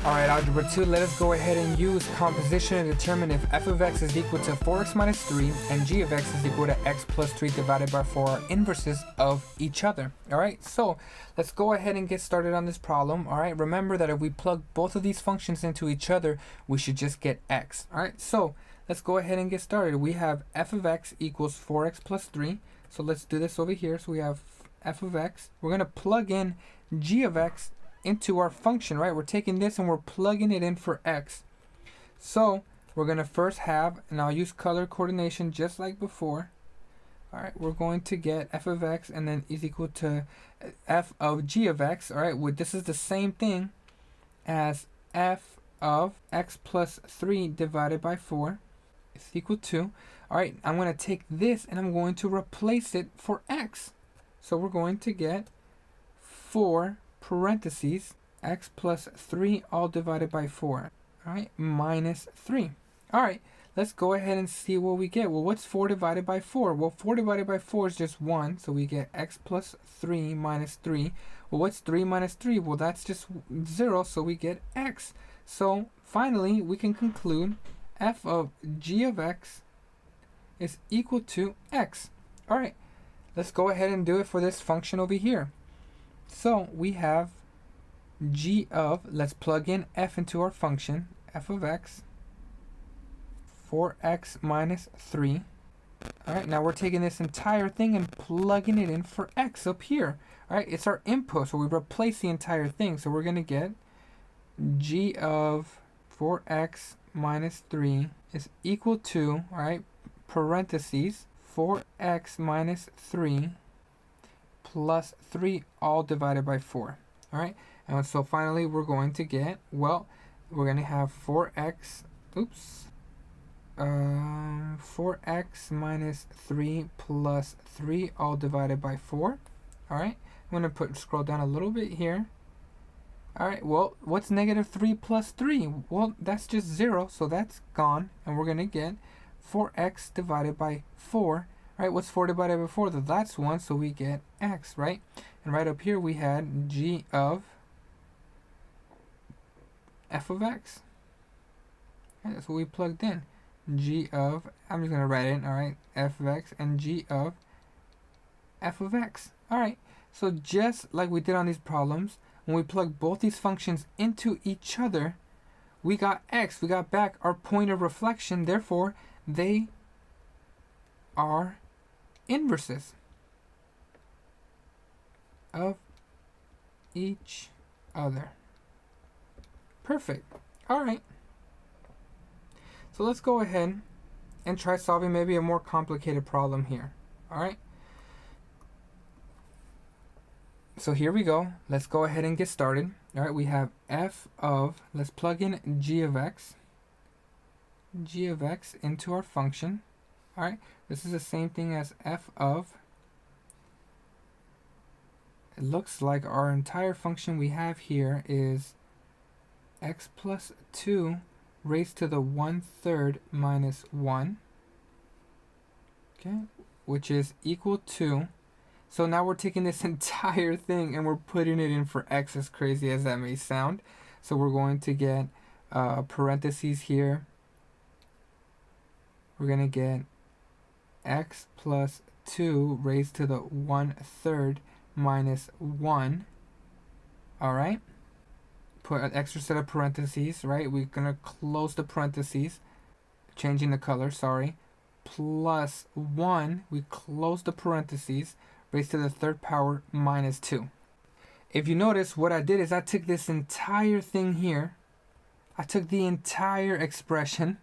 Alright, Algebra 2, let us go ahead and use composition to determine if f of x is equal to 4x minus 3 and g of x is equal to x plus 3 divided by 4 are inverses of each other. Alright, so let's go ahead and get started on this problem. Alright, remember that if we plug both of these functions into each other, we should just get x. Alright, so let's go ahead and get started. We have f of x equals 4x plus 3. So let's do this over here. So we have f of x. We're going to plug in g of x into our function, right? We're taking this and we're plugging it in for x. So we're going to first have, and I'll use color coordination just like before. All right, we're going to get f of x and then is equal to f of g of x. All right, well, this is the same thing as f of x plus 3 divided by 4 is equal to, all right, I'm going to take this and I'm going to replace it for x. So we're going to get 4 parentheses x plus 3 all divided by 4, all right, minus 3. All right, let's go ahead and see what we get. Well, what's 4 divided by 4? Well, 4 divided by 4 is just 1, so we get x plus 3 minus 3. Well, what's 3 minus 3? Well, that's just 0, so we get x. So finally, we can conclude f of g of x is equal to x. All right, let's go ahead and do it for this function over here. So we have g of, let's plug in f into our function, f of x, 4x minus 3. All right, now we're taking this entire thing and plugging it in for x up here. All right, it's our input, so we replace the entire thing. So we're going to get g of 4x minus 3 is equal to, all right, parentheses, 4x minus 3 plus 3 all divided by 4. All right, and so finally we're going to get, well, we're going to have 4x, 4x minus 3 plus 3 all divided by 4. All right, I'm going to scroll down a little bit here. All right, well, what's negative 3 plus 3? Well, that's just 0, so that's gone, and we're going to get 4x divided by 4. Right, what's 4 divided by 4? That's 1, so we get x, right? And right up here we had g of f of x. Right, that's what we plugged in. G of, I'm just going to write it in, all right, f of x and g of f of x. All right, so just like we did on these problems, when we plug both these functions into each other, we got x. We got back our point of reflection. Therefore, they are inverses of each other. Perfect. All right. So let's go ahead and try solving maybe a more complicated problem here. All right. So here we go. Let's go ahead and get started. All right. We have f of, let's plug in g of x into our function. All right, this is the same thing as f of, it looks like our entire function we have here is x plus 2 raised to the 1/3 minus 1, okay, which is equal to, so now we're taking this entire thing and we're putting it in for x, as crazy as that may sound. So we're going to get parentheses here. We're going to get x plus 2 raised to the 1/3 minus 1. All right, put an extra set of parentheses, right? We're gonna close the parentheses, changing the color, sorry, plus 1, we close the parentheses, raised to the 3rd power minus 2. If you notice, what I did is I took this entire thing here, I took the entire expression,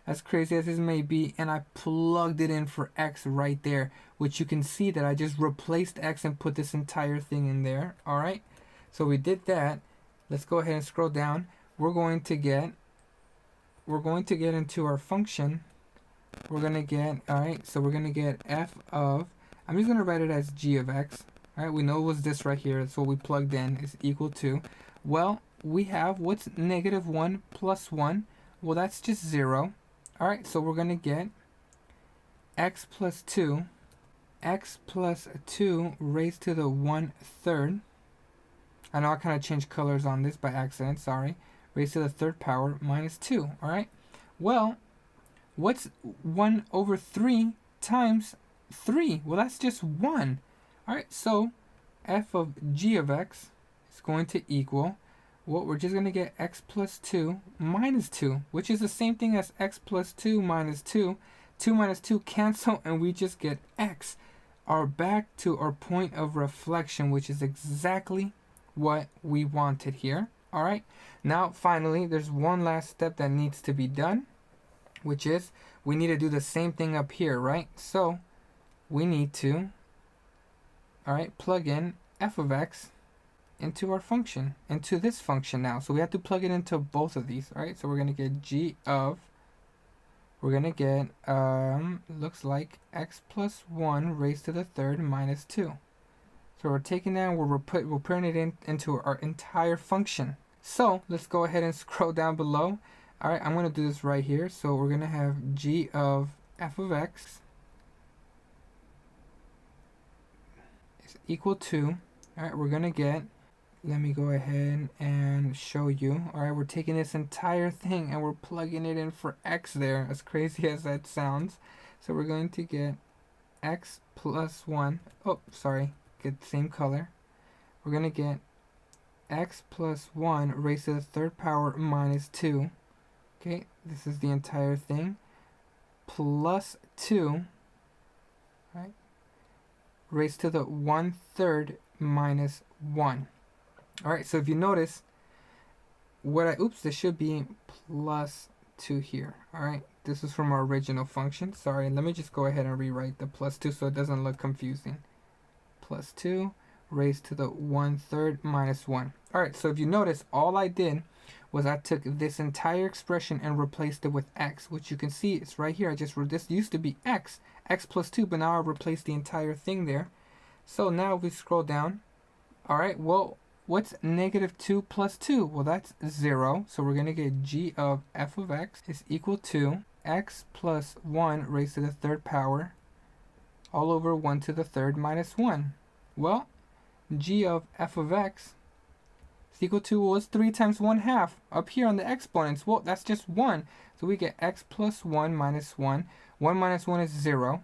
as crazy as this may be, and I plugged it in for x right there, which you can see that I just replaced x and put this entire thing in there. All right, so we did that. Let's go ahead and scroll down. We're going to get into our function. We're going to get, all right, so we're going to get f of, I'm just going to write it as g of x. All right, we know it was this right here. That's what we plugged in, is equal to, well, we have, what's negative 1 plus 1? Well, that's just 0. All right, so we're going to get x plus 2 raised to the 1/3. I know I kind of changed colors on this by accident, sorry. raised to the third power minus 2. All right. Well, what's 1 over 3 times 3? Well, that's just 1. All right. So f of g of x is going to equal, well, we're just going to get x plus 2 minus 2, which is the same thing as x plus 2 minus 2. 2 minus 2 cancel, and we just get x. Are back to our point of reflection, which is exactly what we wanted here. All right. Now, finally, there's one last step that needs to be done, which is we need to do the same thing up here, right? So we need to, all right, plug in f of x into our function, into this function now. So we have to plug it into both of these, all right? So we're going to get g of, we're going to get, looks like x plus 1 raised to the third minus 2. So we're taking that and we're putting it into our entire function. So let's go ahead and scroll down below. All right, I'm going to do this right here. So we're going to have g of f of x is equal to, all right, we're going to get, let me go ahead and show you. All right, we're taking this entire thing and we're plugging it in for x there, as crazy as that sounds. So we're going to get x plus 1. Oh, sorry, get the same color. We're going to get x plus 1 raised to the third power minus 2. Okay, this is the entire thing. Plus 2, right, raised to the 1/3 minus 1. All right, so if you notice, this should be plus 2 here. All right, this is from our original function. Sorry, let me just go ahead and rewrite the plus 2 so it doesn't look confusing. Plus 2 raised to the 1/3 minus 1. All right, so if you notice, all I did was I took this entire expression and replaced it with x, which you can see it's right here. This used to be x plus 2, but now I replaced the entire thing there. So now if we scroll down, all right, well, what's negative 2 plus 2? Well, that's 0. So we're going to get g of f of x is equal to x plus 1 raised to the third power all over 1 to the third minus 1. Well, g of f of x is equal to, well, it's 3 times 1/2 up here on the exponents. Well, that's just 1. So we get x plus 1 minus 1. 1 minus 1 is 0.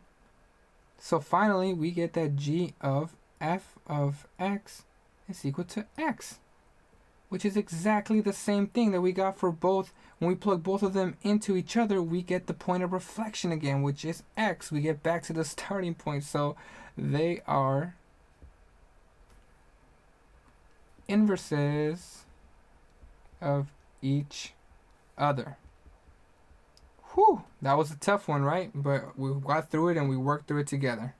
So finally, we get that g of f of x is equal to x, which is exactly the same thing that we got for both. When we plug both of them into each other, we get the point of reflection again, which is x. We get back to the starting point. So they are inverses of each other. Whew, that was a tough one, right? But we got through it and we worked through it together.